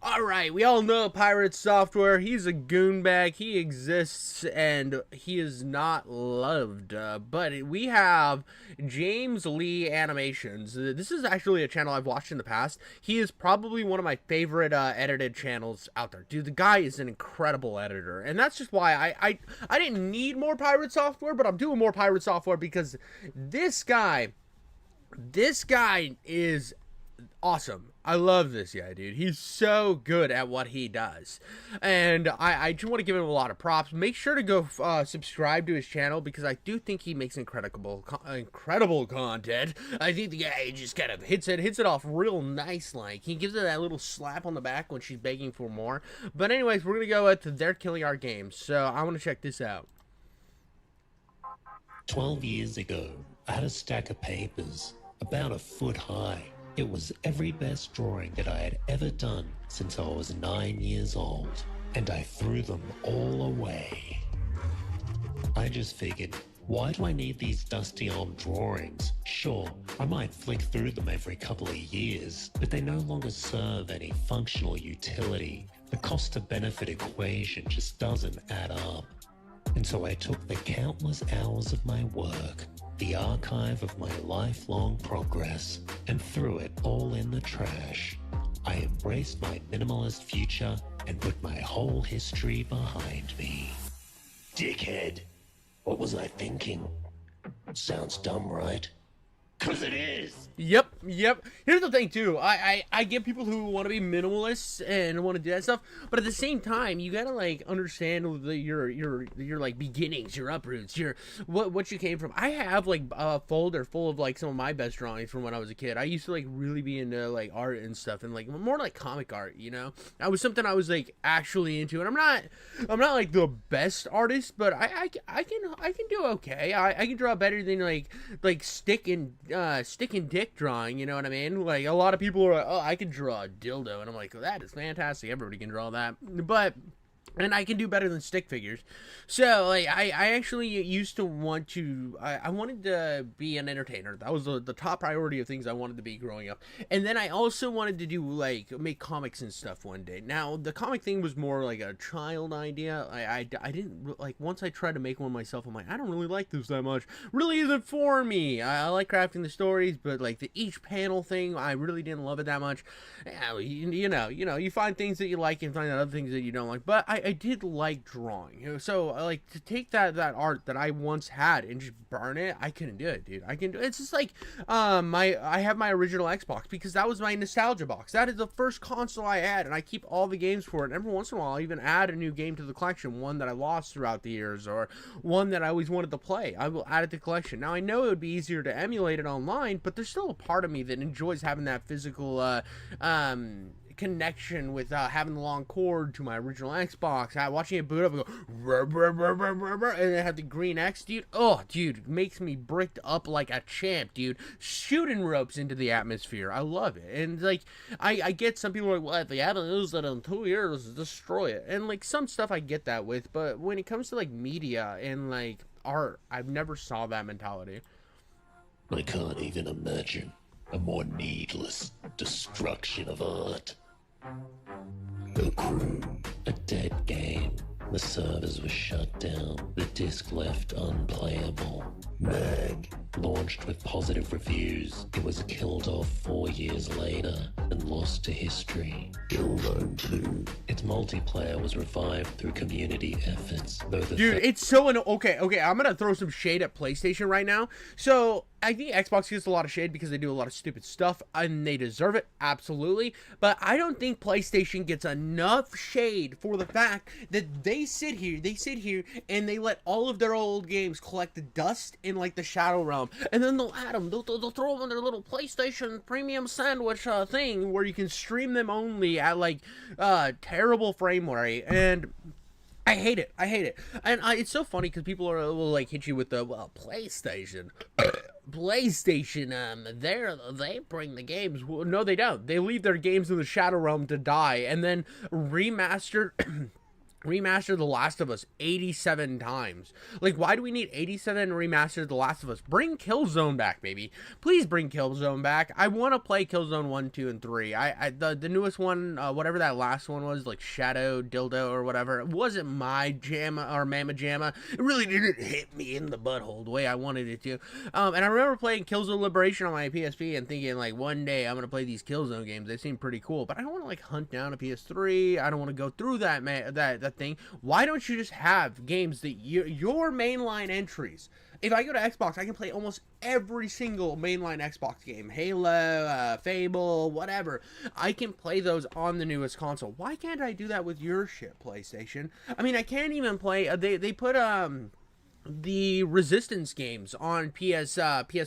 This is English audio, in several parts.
Alright, we all know Pirate Software. He's a goonbag. He exists and he is not loved. But we have James Lee Animations. This is actually a channel I've watched in the past. He is probably one of my favorite edited channels out there. Dude, the guy is an incredible editor. And that's just why I didn't need more Pirate Software, but I'm doing more Pirate Software because this guy is awesome. I love this guy, dude. He's so good at what he does. And I just want to give him a lot of props. Make sure to go subscribe to his channel because I do think he makes incredible content. I think the guy just kind of hits it off real nice like. He gives her that little slap on the back when she's begging for more. But anyways, we're going to go with They're Killing Our Games. So I want to check this out. 12 years ago, I had a stack of papers about a foot high. It was every best drawing that I had ever done since I was 9 years old, and I threw them all away. I just figured, why do I need these dusty old drawings? Sure, I might flick through them every couple of years, but they no longer serve any functional utility. The cost to benefit equation just doesn't add up. And so I took the countless hours of my work, the archive of my lifelong progress, and threw it all in the trash. I embraced my minimalist future and put my whole history behind me. Dickhead, what was I thinking? Sounds dumb, right? 'Cause it is! Yep. Here's the thing too. I get people who want to be minimalists and want to do that stuff, but at the same time, you gotta like understand your like beginnings, your uproots, your what you came from. I have like a folder full of like some of my best drawings from when I was a kid. I used to like really be into like art and stuff, and like more like comic art. You know, that was something I was like actually into, and I'm not like the best artist, but I can do okay. I can draw better than like stick and dick drawing, you know what I mean? Like, a lot of people are like, oh, I can draw a dildo, and I'm like, well, that is fantastic, everybody can draw that, but and I can do better than stick figures. So, like, I actually used to want to, I wanted to be an entertainer. That was the top priority of things I wanted to be growing up. And then I also wanted to do, like, make comics and stuff one day. Now, the comic thing was more like a child idea. I didn't, like, once I tried to make one myself, I'm like, I don't really like this that much. Really isn't for me. I like crafting the stories, but, like, the each panel thing, I really didn't love it that much. Yeah, you know, you find things that you like and find other things that you don't like. But I did like drawing, so like to take that art that I once had and just burn it, I couldn't do it, dude. I can do it. It's just like I have my original Xbox because that was my nostalgia box. That is the first console I had, and I keep all the games for it. And every once in a while, I even add a new game to the collection, one that I lost throughout the years, or one that I always wanted to play. I will add it to the collection. Now I know it would be easier to emulate it online, but there's still a part of me that enjoys having that physical connection with having the long cord to my original Xbox, watching it boot up and go rah, rah, rah, rah, rah, rah, and it had the green X, dude. Oh, dude, makes me bricked up like a champ, dude. Shooting ropes into the atmosphere. I love it. And like, I get some people are like, well, if you haven't used it in 2 years, destroy it. And like some stuff I get that with, but when it comes to like media and like art, I've never saw that mentality. I can't even imagine a more needless destruction of art. The crew. A dead game. The servers were shut down. The disc left unplayable. Mag. Launched with positive reviews. It was killed off 4 years later and lost to history. Killzone 2. Its multiplayer was revived through community efforts. Dude, it's so okay, I'm gonna throw some shade at PlayStation right now. So I think Xbox gets a lot of shade because they do a lot of stupid stuff, and they deserve it, absolutely. But I don't think PlayStation gets enough shade for the fact that they sit here, and they let all of their old games collect the dust in, like, the Shadow Realm. And then they'll add them, they'll throw them in their little PlayStation Premium Sandwich thing where you can stream them only at, like, terrible frame rate. And I hate it. And it's so funny because people will like hit you with the, well, PlayStation. They bring the games. Well, no, they don't. They leave their games in the Shadow Realm to die and then remaster remastered The Last of Us 87 times. Like, why do we need 87 remastered The Last of Us? Bring Killzone back, baby. Please bring Killzone back. I want to play Killzone 1, 2, and 3. The newest one, whatever that last one was, like Shadow Dildo or whatever, it wasn't my jam or mama jamma. It really didn't hit me in the butthole the way I wanted it to. And I remember playing Killzone Liberation on my PSP and thinking, like, one day I'm going to play these Killzone games. They seem pretty cool, but I don't want to, like, hunt down a PS3. I don't want to go through that thing. Why don't you just have games that your mainline entries? If I go to Xbox, I can play almost every single mainline Xbox game. Halo, Fable, whatever. I can play those on the newest console. Why can't I do that with your shit, PlayStation? I mean, I can't even play... They put the Resistance games on PS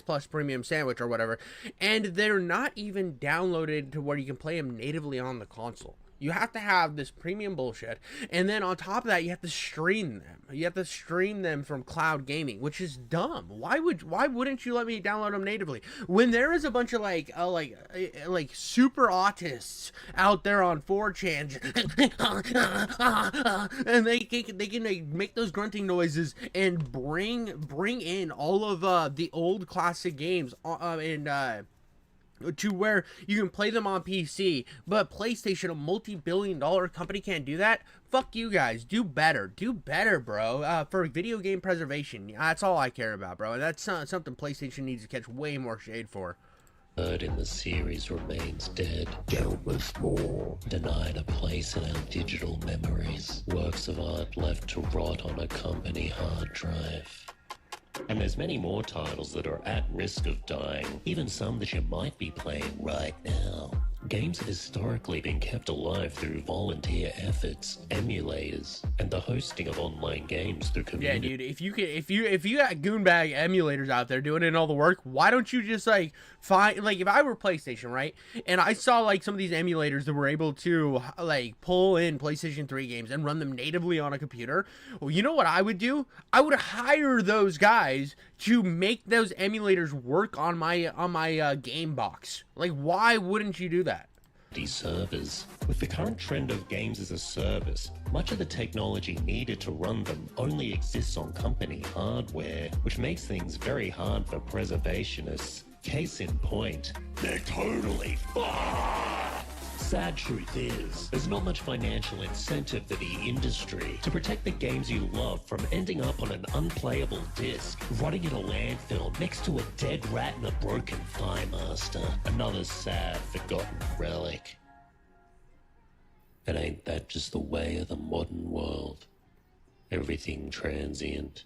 Plus Premium Sandwich or whatever, and they're not even downloaded to where you can play them natively on the console. You have to have this premium bullshit, and then on top of that, you have to stream them. You have to stream them from cloud gaming, which is dumb. Why wouldn't you let me download them natively when there is a bunch of like super autists out there on 4chan, and they can make those grunting noises and bring in all of the old classic games to where you can play them on PC, but PlayStation, a multi-billion-dollar company, can't do that. Fuck you guys. Do better, bro. For video game preservation, that's all I care about, bro. And that's something PlayStation needs to catch way more shade for. Third in the series remains dead. Countless more. Denied a place in our digital memories. Works of art left to rot on a company hard drive. And there's many more titles that are at risk of dying, even some that you might be playing right now. Games have historically been kept alive through volunteer efforts, emulators, and the hosting of online games through community. Yeah, dude, if you got goonbag emulators out there doing it and all the work, why don't you just like find, like, if I were PlayStation, right, and I saw like some of these emulators that were able to like pull in PlayStation 3 games and run them natively on a computer, well, you know what I would do? I would hire those guys to make those emulators work on my game box. Like, why wouldn't you do that? Servers. With the current trend of games as a service, much of the technology needed to run them only exists on company hardware, which makes things very hard for preservationists. Case in point, they're totally fucked. Sad truth is, there's not much financial incentive for the industry to protect the games you love from ending up on an unplayable disc, rotting in a landfill next to a dead rat and a broken Thigh Master. Another sad, forgotten relic. And ain't that just the way of the modern world? Everything transient,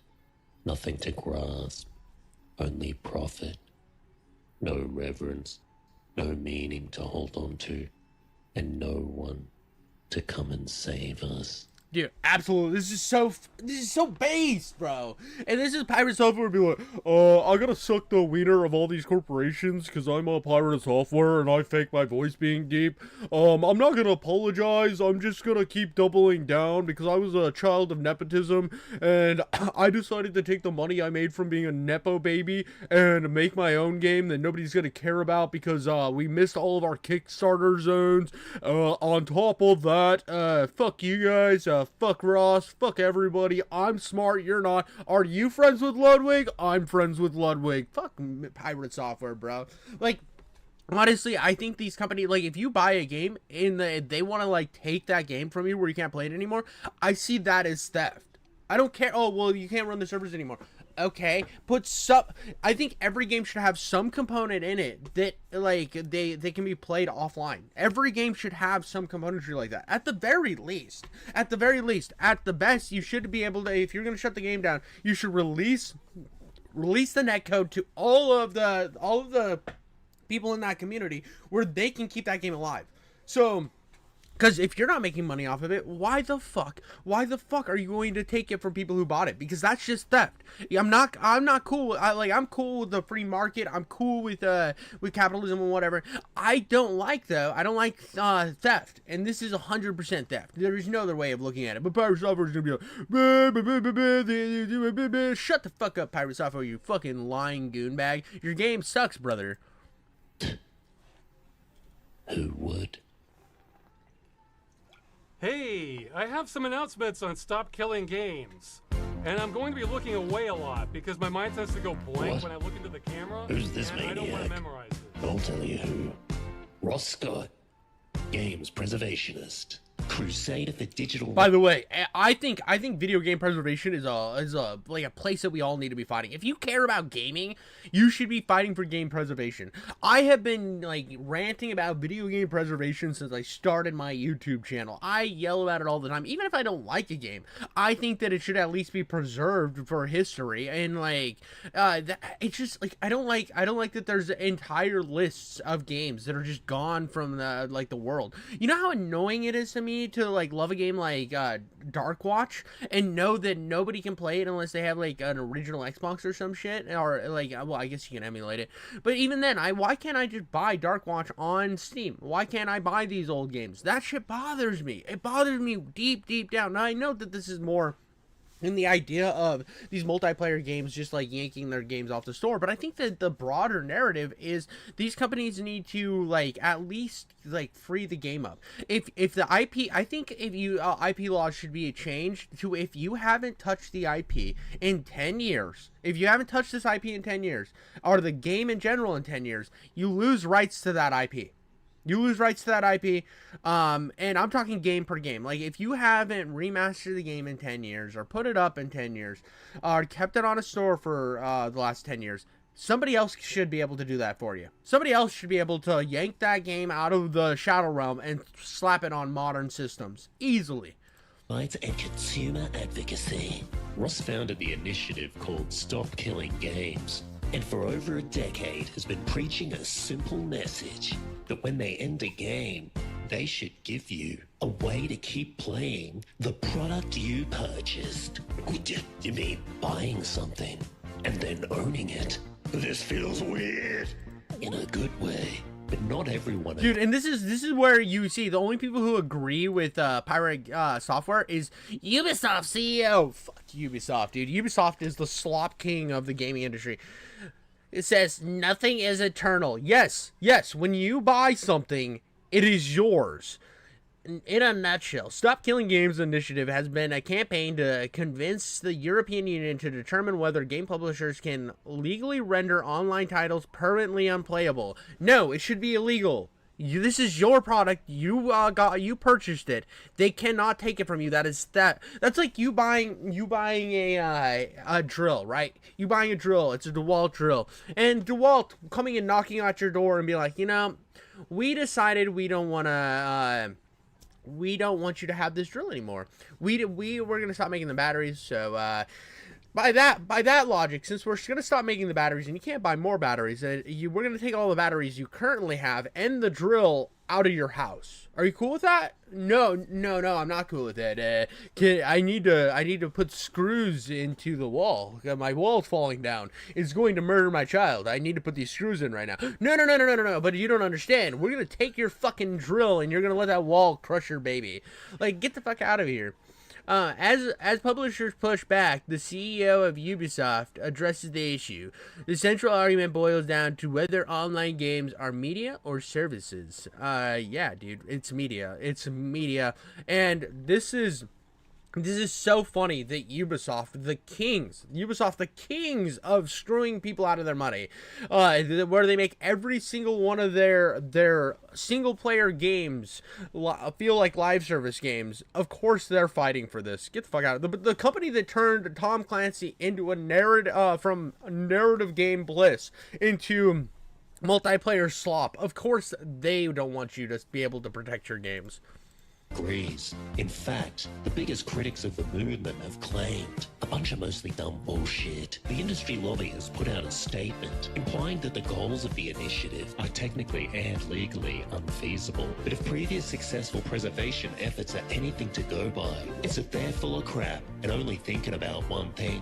nothing to grasp, only profit. No reverence, no meaning to hold on to. And no one to come and save us. Dude, absolutely. This is so based, bro. And this is Pirate Software be like, I gotta suck the wiener of all these corporations because I'm a Pirate Software and I fake my voice being deep. I'm not gonna apologize. I'm just gonna keep doubling down because I was a child of nepotism and I decided to take the money I made from being a Nepo baby and make my own game that nobody's gonna care about because we missed all of our Kickstarter zones. On top of that, fuck you guys. Fuck Ross, fuck everybody, I'm smart, you're not. Are you friends with Ludwig? I'm friends with Ludwig. Fuck Pirate Software, bro. Like, honestly, I think these companies, like, if you buy a game and they want to, like, take that game from you where you can't play it anymore, I see that as theft. I don't care. Oh, well, you can't run the servers anymore. Okay, I think every game should have some component in it that, like, they can be played offline. Every game should have some componentry like that. At the very least. At the best, you should be able to, if you're going to shut the game down, you should release the netcode to all of the people in that community where they can keep that game alive. So, because if you're not making money off of it, why the fuck are you going to take it from people who bought it? Because that's just theft. I'm not cool. I'm cool with the free market. I'm cool with capitalism and whatever. I don't like theft, and this is 100% theft. There is no other way of looking at it. But Pirate Software is gonna be like, shut the fuck up, Pirate Software, you fucking lying goonbag. Your game sucks, brother. Who would? Hey, I have some announcements on Stop Killing Games. And I'm going to be looking away a lot because my mind tends to go blank What? when I look into the camera. Who's this and I don't want to maniac? memorize it. I'll tell you who. Ross Scott, games preservationist, crusader for digital. By the way, I think video game preservation is a like a place that we all need to be fighting. If you care about gaming, you should be fighting for game preservation. I have been like ranting about video game preservation since I started my YouTube channel. I yell about it all the time, even if I don't like a game. I think that it should at least be preserved for history, and like it's just like I don't like that there's entire lists of games that are just gone from the world. You know how annoying it is to me to like love a game like Dark Watch and know that nobody can play it unless they have like an original Xbox or some shit, or like, well, I guess you can emulate it, but even then, why can't I just buy Dark Watch on Steam? Why can't I buy these old games? That shit bothers me. It bothers me deep down. Now I know that this is more in the idea of these multiplayer games just like yanking their games off the store, but I think that the broader narrative is these companies need to like at least like free the game up. If the IP, I think if you IP laws should be changed to, if you haven't touched the IP in 10 years, if you haven't touched this IP in 10 years, or the game in general in 10 years, you lose rights to that IP. You lose rights to that IP, and I'm talking game per game. Like, if you haven't remastered the game in 10 years, or put it up in 10 years, or kept it on a store for the last 10 years, somebody else should be able to do that for you. Somebody else should be able to yank that game out of the Shadow Realm and slap it on modern systems. Easily. Rights and consumer advocacy. Ross founded the initiative called Stop Killing Games, and for over a decade has been preaching a simple message that when they end a game, they should give you a way to keep playing the product you purchased. You mean buying something and then owning it? This feels weird. In a good way. But not everyone. Dude, and this is where you see the only people who agree with pirate software is Ubisoft CEO. Fuck Ubisoft, dude. Ubisoft is the slop king of the gaming industry. It says nothing is eternal. Yes, when you buy something, it is yours. In a nutshell, Stop Killing Games initiative has been a campaign to convince the European Union to determine whether game publishers can legally render online titles permanently unplayable. No, it should be illegal. This is your product. You purchased it. They cannot take it from you. That's like you buying a drill, right? You buying a drill. It's a DeWalt drill, and DeWalt coming and knocking at your door and be like, we decided we don't want you to have this drill anymore. We're gonna stop making the batteries. So by that logic, since we're gonna stop making the batteries and you can't buy more batteries, we're gonna take all the batteries you currently have and the drill out of your house. Are you cool with that? No, I'm not cool with that. I need to put screws into the wall. My wall's falling down. It's going to murder my child. I need to put these screws in right now. No. But you don't understand. We're gonna take your fucking drill and you're gonna let that wall crush your baby. Like, get the fuck out of here. As publishers push back, the CEO of Ubisoft addresses the issue. The central argument boils down to whether online games are media or services. Yeah, dude, it's media. It's media, and this is so funny that Ubisoft, the kings of screwing people out of their money, where they make every single one of their single player games feel like live service games. Of course they're fighting for this. Get the fuck out of the company that turned Tom Clancy into a narrative from narrative game bliss into multiplayer slop. Of course they don't want you to be able to protect your games. Agrees. In fact, the biggest critics of the movement have claimed a bunch of mostly dumb bullshit. The industry lobby has put out a statement implying that the goals of the initiative are technically and legally unfeasible. But if previous successful preservation efforts are anything to go by, it's that they're full of crap and only thinking about one thing.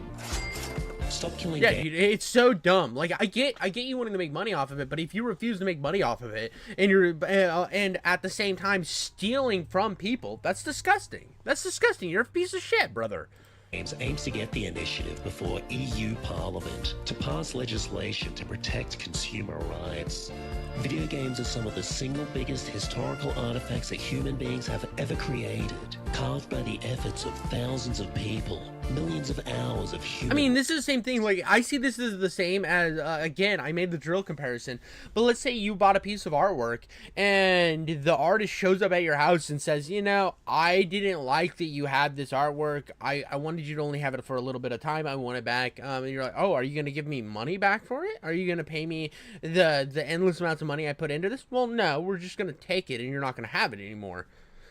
Stop killing Yeah, dude, it's so dumb. Like, I get you wanting to make money off of it, but if you refuse to make money off of it and you're and at the same time stealing from people, that's disgusting. That's disgusting. You're a piece of shit, brother. Games aims to get the initiative before EU Parliament to pass legislation to protect consumer rights. Video games are some of the single biggest historical artifacts that human beings have ever created, carved by the efforts of thousands of people, millions of hours of human... I mean, this is the same thing. Like, I see this as the same as, again, I made the drill comparison, but let's say you bought a piece of artwork and the artist shows up at your house and says, you know, I didn't like that you had this artwork. I wanted you to only have it for a little bit of time. I want it back. And you're like, oh, are you going to give me money back for it? Are you going to pay me the endless amounts of money I put into this? Well, no, we're just going to take it and you're not going to have it anymore.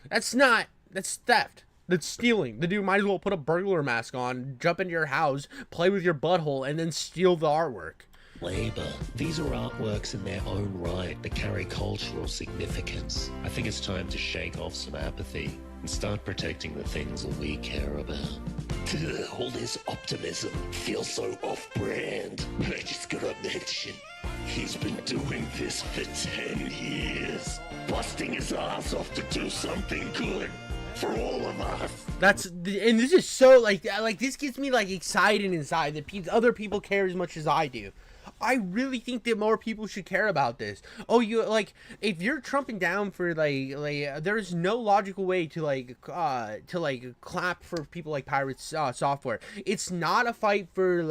That's theft. That's stealing. The dude might as well put a burglar mask on, jump into your house, play with your butthole, and then steal the artwork. Labor. These are artworks in their own right that carry cultural significance. I think it's time to shake off some apathy and start protecting the things that we care about. All this optimism feels so off-brand. I just gotta mention, he's been doing this for 10 years, busting his ass off to do something good for all of us. And this is so, like this gets me, like, excited inside that other people care as much as I do. I really think that more people should care about this. Oh, you, like, if you're trumping down for, like there's no logical way to clap for people like Software. It's not a fight for,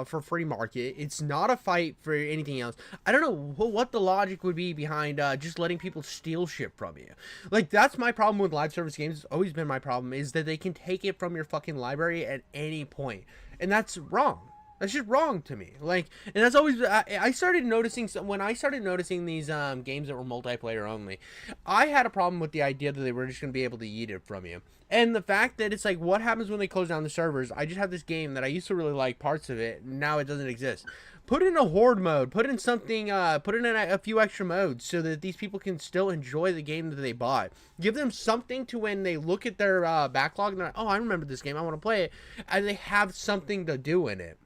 for free market. It's not a fight for anything else. I don't know what the logic would be behind just letting people steal shit from you. Like, that's my problem with live service games. It's always been my problem, is that they can take it from your fucking library at any point. And that's wrong. That's just wrong to me. Like, and that's always, I started noticing, when I started noticing these games that were multiplayer only, I had a problem with the idea that they were just going to be able to yeet it from you. And the fact that it's like, what happens when they close down the servers? I just have this game that I used to really like parts of it, and now it doesn't exist. Put in a horde mode, put in something, put in a few extra modes so that these people can still enjoy the game that they bought. Give them something to when they look at their backlog and they're like, oh, I remember this game, I want to play it, and they have something to do in it.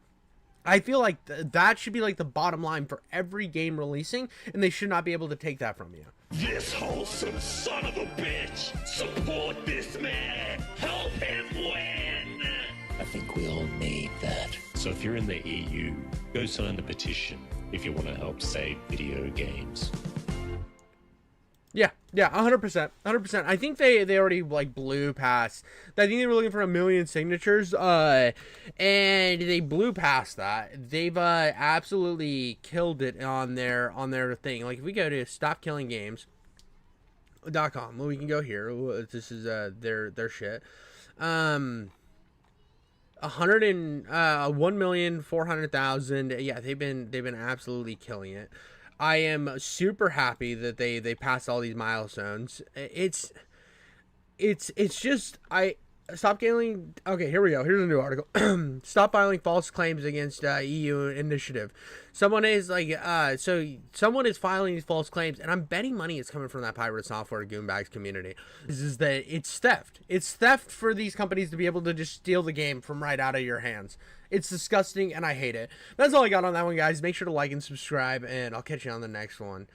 I feel like that should be like the bottom line for every game releasing, and they should not be able to take that from you. This wholesome son of a bitch! Support this man! Help him win! I think we all need that. So if you're in the EU, go sign the petition if you want to help save video games. Yeah, 100%, 100%. I think they already, like, blew past. I think they were looking for 1 million signatures, and they blew past that. They've absolutely killed it on their thing. Like, if we go to stopkillinggames.com, well, we can go here. This is their shit. 1,400,000. Yeah, they've been absolutely killing it. I am super happy that they passed all these milestones. It's just, stop filing. Okay, here we go. Here's a new article. Stop filing false claims against EU initiative. Someone is someone is filing these false claims, and I'm betting money is coming from that pirate software goonbags community. This is that it's theft. It's theft for these companies to be able to just steal the game from right out of your hands. It's disgusting, and I hate it. That's all I got on that one, guys. Make sure to like and subscribe, and I'll catch you on the next one.